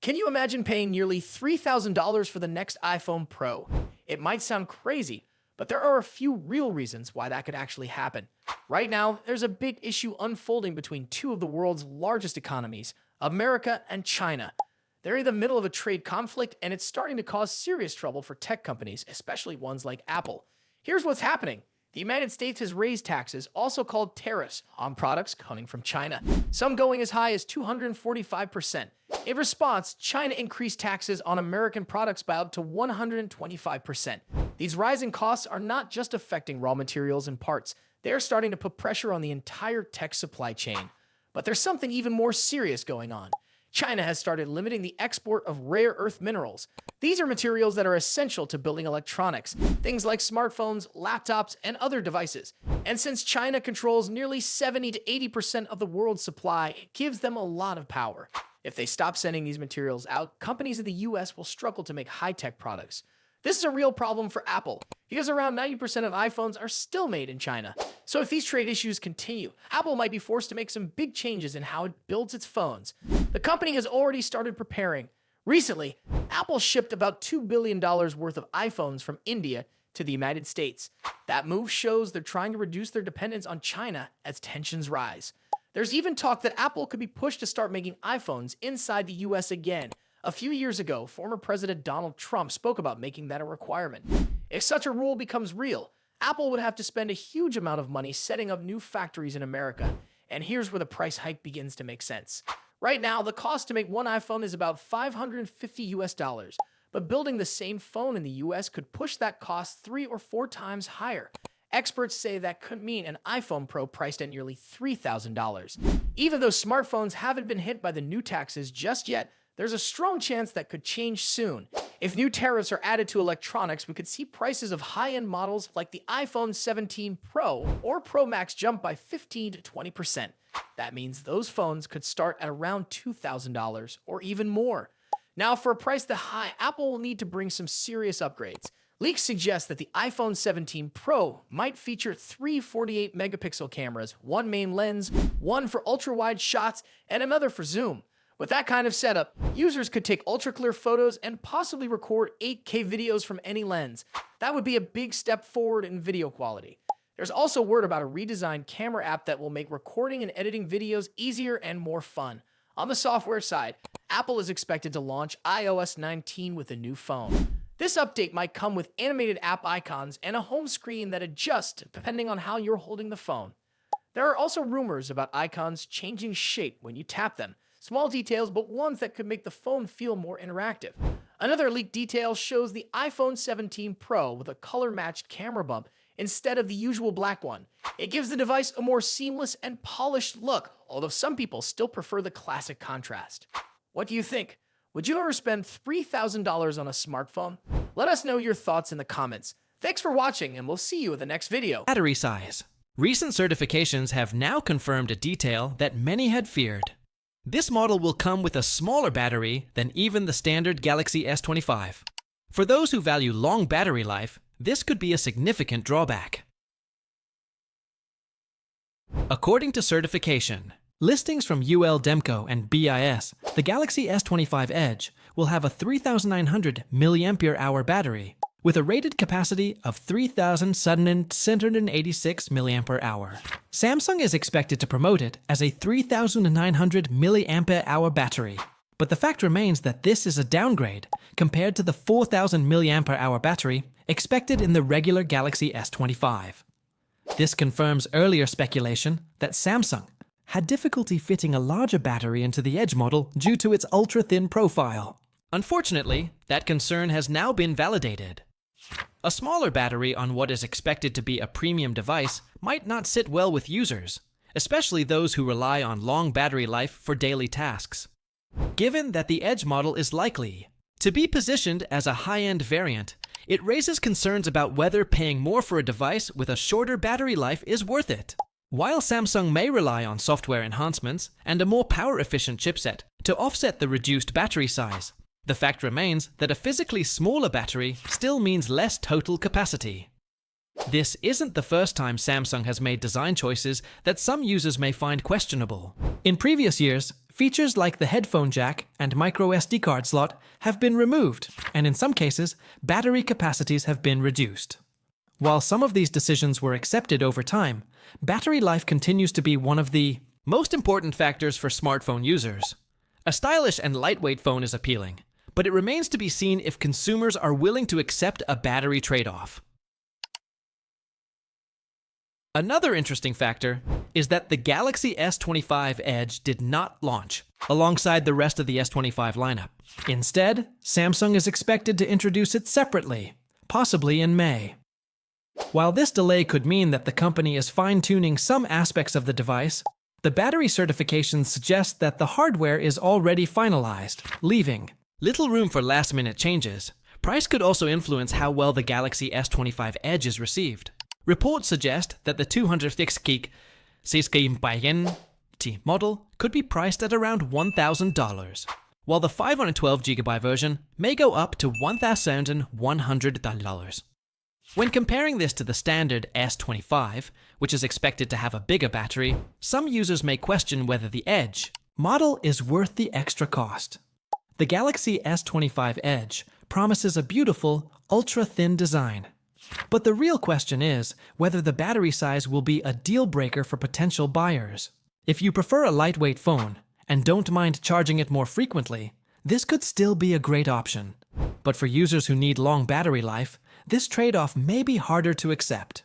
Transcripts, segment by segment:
Can you imagine paying nearly $3,000 for the next iPhone Pro? It might sound crazy, but there are a few real reasons why that could actually happen. Right now, there's a big issue unfolding between two of the world's largest economies, America and China. They're in the middle of a trade conflict, and it's starting to cause serious trouble for tech companies, especially ones like Apple. Here's what's happening. The United States has raised taxes, also called tariffs, on products coming from China, some going as high as 245%. In response, China increased taxes on American products by up to 125%. These rising costs are not just affecting raw materials and parts, they're starting to put pressure on the entire tech supply chain. But there's something even more serious going on. China has started limiting the export of rare earth minerals. These are materials that are essential to building electronics, things like smartphones, laptops, and other devices. And since China controls nearly 70 to 80% of the world's supply, it gives them a lot of power. If they stop sending these materials out, companies in the US will struggle to make high-tech products. This is a real problem for Apple, because around 90% of iPhones are still made in China. So if these trade issues continue, Apple might be forced to make some big changes in how it builds its phones. The company has already started preparing. Recently, Apple shipped about $2 billion worth of iPhones from India to the United States. That move shows they're trying to reduce their dependence on China as tensions rise. There's even talk that Apple could be pushed to start making iPhones inside the US again. A few years ago, former President Donald Trump spoke about making that a requirement. If such a rule becomes real, Apple would have to spend a huge amount of money setting up new factories in America. And here's where the price hike begins to make sense. Right now, the cost to make one iPhone is about $550 US, but building the same phone in the US could push that cost 3 or 4 times higher. Experts say that could mean an iPhone Pro priced at nearly $3,000. Even though smartphones haven't been hit by the new taxes just yet, there's a strong chance that could change soon. If new tariffs are added to electronics, we could see prices of high-end models like the iPhone 17 Pro or Pro Max jump by 15 to 20%. That means those phones could start at around $2,000 or even more. Now, for a price that high, Apple will need to bring some serious upgrades. Leaks suggest that the iPhone 17 Pro might feature 3 48-megapixel cameras, one main lens, one for ultra-wide shots, and another for zoom. With that kind of setup, users could take ultra-clear photos and possibly record 8K videos from any lens. That would be a big step forward in video quality. There's also word about a redesigned camera app that will make recording and editing videos easier and more fun. On the software side, Apple is expected to launch iOS 19 with a new phone. This update might come with animated app icons and a home screen that adjusts depending on how you're holding the phone. There are also rumors about icons changing shape when you tap them. Small details, but ones that could make the phone feel more interactive. Another leaked detail shows the iPhone 17 Pro with a color-matched camera bump instead of the usual black one. It gives the device a more seamless and polished look, although some people still prefer the classic contrast. What do you think? Would you ever spend $3,000 on a smartphone? Let us know your thoughts in the comments. Thanks for watching, and we'll see you in the next video. Battery size. Recent certifications have now confirmed a detail that many had feared. This model will come with a smaller battery than even the standard Galaxy S25. For those who value long battery life, this could be a significant drawback. According to certification, listings from UL Demco and BIS, the Galaxy S25 Edge will have a 3,900 mAh battery with a rated capacity of 3,786 mAh. Samsung is expected to promote it as a 3,900 mAh battery, but the fact remains that this is a downgrade compared to the 4,000 mAh battery expected in the regular Galaxy S25. This confirms earlier speculation that Samsung had difficulty fitting a larger battery into the Edge model due to its ultra-thin profile. Unfortunately, that concern has now been validated. A smaller battery on what is expected to be a premium device might not sit well with users, especially those who rely on long battery life for daily tasks. Given that the Edge model is likely to be positioned as a high-end variant, it raises concerns about whether paying more for a device with a shorter battery life is worth it. While Samsung may rely on software enhancements and a more power-efficient chipset to offset the reduced battery size, the fact remains that a physically smaller battery still means less total capacity. This isn't the first time Samsung has made design choices that some users may find questionable. In previous years, Features like the headphone jack and micro SD card slot have been removed, and in some cases, battery capacities have been reduced. While some of these decisions were accepted over time, battery life continues to be one of the most important factors for smartphone users. A stylish and lightweight phone is appealing, but it remains to be seen if consumers are willing to accept a battery trade-off. Another interesting factor is that the Galaxy S25 Edge did not launch alongside the rest of the S25 lineup. Instead, Samsung is expected to introduce it separately, possibly in May. While this delay could mean that the company is fine-tuning some aspects of the device, the battery certifications suggest that the hardware is already finalized, leaving little room for last-minute changes. Price could also influence how well the Galaxy S25 Edge is received. Reports suggest that the 256GB model could be priced at around $1,000, while the 512GB version may go up to $1,100. When comparing this to the standard S25, which is expected to have a bigger battery, some users may question whether the Edge model is worth the extra cost. The Galaxy S25 Edge promises a beautiful, ultra-thin design. But the real question is whether the battery size will be a deal breaker for potential buyers. If you prefer a lightweight phone and don't mind charging it more frequently, this could still be a great option. But for users who need long battery life, this trade-off may be harder to accept.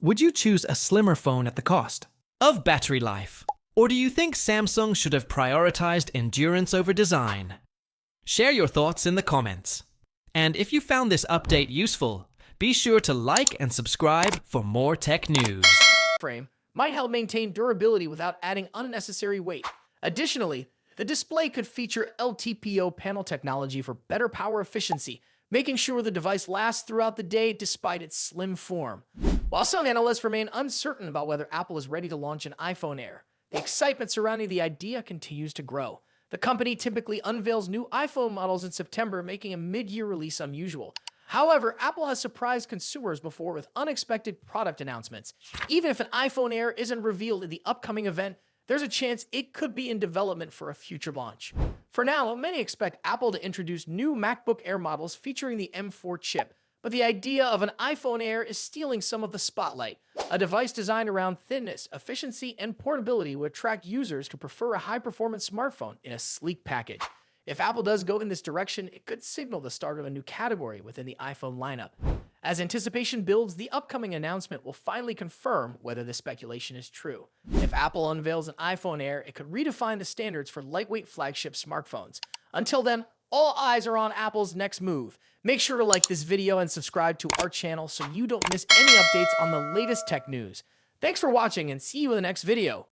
Would you choose a slimmer phone at the cost of battery life? Or do you think Samsung should have prioritized endurance over design? Share your thoughts in the comments. And if you found this update useful, be sure to like and subscribe for more tech news. Frame might help maintain durability without adding unnecessary weight. Additionally, the display could feature LTPO panel technology for better power efficiency, making sure the device lasts throughout the day despite its slim form. While some analysts remain uncertain about whether Apple is ready to launch an iPhone Air, the excitement surrounding the idea continues to grow. The company typically unveils new iPhone models in September, making a mid-year release unusual. However, Apple has surprised consumers before with unexpected product announcements. Even if an iPhone Air isn't revealed in the upcoming event, there's a chance it could be in development for a future launch. For now, many expect Apple to introduce new MacBook Air models featuring the M4 chip, but the idea of an iPhone Air is stealing some of the spotlight. A device designed around thinness, efficiency, and portability would attract users who prefer a high-performance smartphone in a sleek package. If Apple does go in this direction, it could signal the start of a new category within the iPhone lineup. As anticipation builds, the upcoming announcement will finally confirm whether the speculation is true. If Apple unveils an iPhone Air, it could redefine the standards for lightweight flagship smartphones. Until then, all eyes are on Apple's next move. Make sure to like this video and subscribe to our channel so you don't miss any updates on the latest tech news. Thanks for watching and see you in the next video.